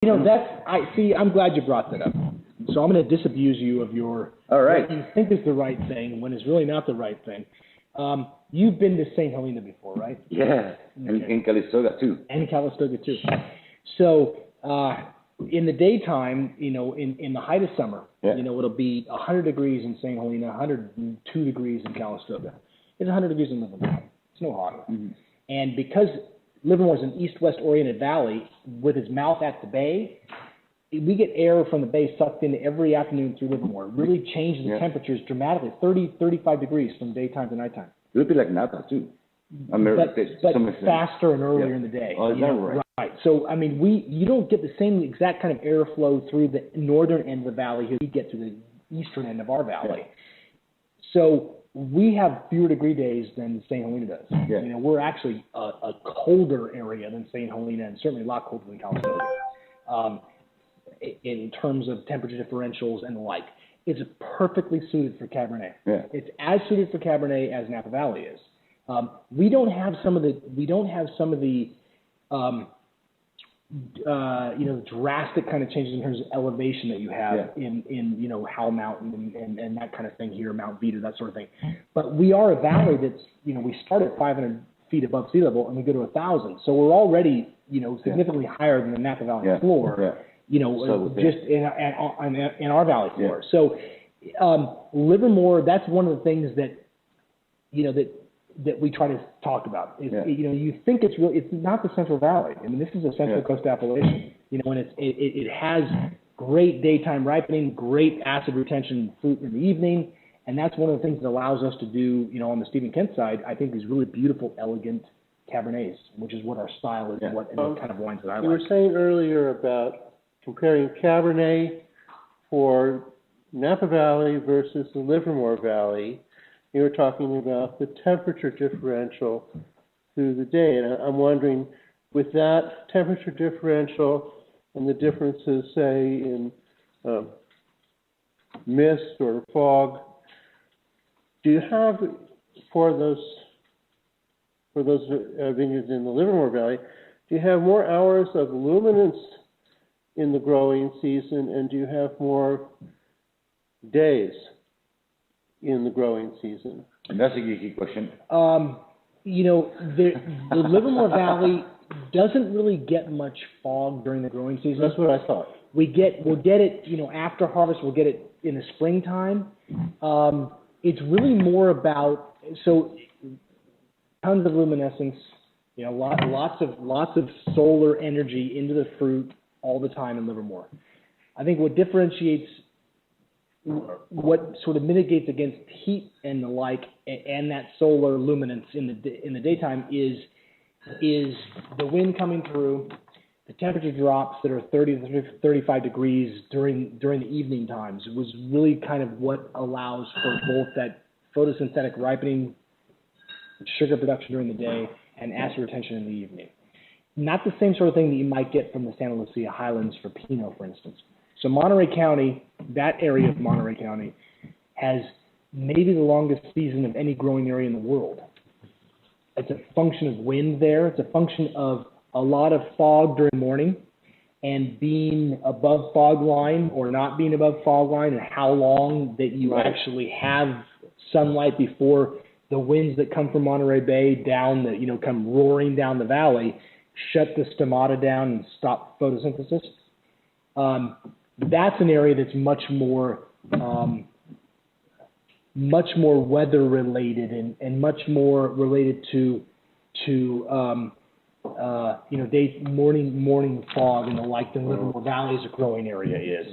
I'm glad you brought that up. So I'm going to disabuse you of your what you think is the right thing when it's really not the right thing. You've been to St. Helena before, right? Yeah, okay. And Calistoga too. And Calistoga too. So in the daytime, in the height of summer, it'll be 100 degrees in St. Helena, 102 degrees in Calistoga. It's 100 degrees in Livermore. It's no hotter. Mm-hmm. And because Livermore is an east-west oriented valley with its mouth at the bay, we get air from the bay sucked in every afternoon through Livermore. It really changes the temperatures dramatically, 30, 35 degrees from daytime to nighttime. It would be like Napa too. But faster and earlier in the day. Oh, is that right? Right. So, you don't get the same exact kind of airflow through the northern end of the valley here we get through the eastern end of our valley. Yeah. So we have fewer degree days than St. Helena does. Yeah. We're actually a colder area than St. Helena, and certainly a lot colder than Calistoga. In terms of temperature differentials and the like. It's perfectly suited for Cabernet. Yeah. It's as suited for Cabernet as Napa Valley is. We don't have some of the drastic kind of changes in terms of elevation that you have in Howell Mountain and that kind of thing here, Mount Vita, that sort of thing. But we are a valley that's, we start at 500 feet above sea level and we go to 1,000. So we're already, significantly higher than the Napa Valley floor. Yeah. Just in our valley floor. Yeah. So Livermore, that's one of the things that we try to talk about. You think it's not the Central Valley. This is a Central Coast appellation. And it has great daytime ripening, great acid retention fruit in the evening, and that's one of the things that allows us to do, on the Stephen Kent side, I think these really beautiful, elegant Cabernets, which is what our style is, and the kind of wines that I like. You were saying earlier about comparing Cabernet for Napa Valley versus the Livermore Valley. You were talking about the temperature differential through the day. And I'm wondering, with that temperature differential and the differences, say, in mist or fog, do you have, for those vineyards in the Livermore Valley, do you have more hours of luminance in the growing season, and do you have more days in the growing season? And that's a geeky question. The Livermore Valley doesn't really get much fog during the growing season. That's what I thought. We'll get it, after harvest. We'll get it in the springtime. It's really more about tons of luminescence. Lots of solar energy into the fruit all the time in Livermore. I think what differentiates, what sort of mitigates against heat and the like, and that solar luminance in the daytime is the wind coming through, the temperature drops that are 30 to 35 degrees during the evening times. It was really kind of what allows for both that photosynthetic ripening, sugar production during the day, and acid retention in the evening. Not the same sort of thing that you might get from the Santa Lucia Highlands for Pinot, for instance. So Monterey County, that area of Monterey County, has maybe the longest season of any growing area in the world. It's a function of wind there. It's a function of a lot of fog during the morning and being above fog line or not being above fog line, and how long that you actually have sunlight before the winds that come from Monterey Bay down come roaring down the valley, shut the stomata down and stop photosynthesis. That's an area that's much more weather related and much more related to morning fog and the like than Livermore Valley as a growing area is.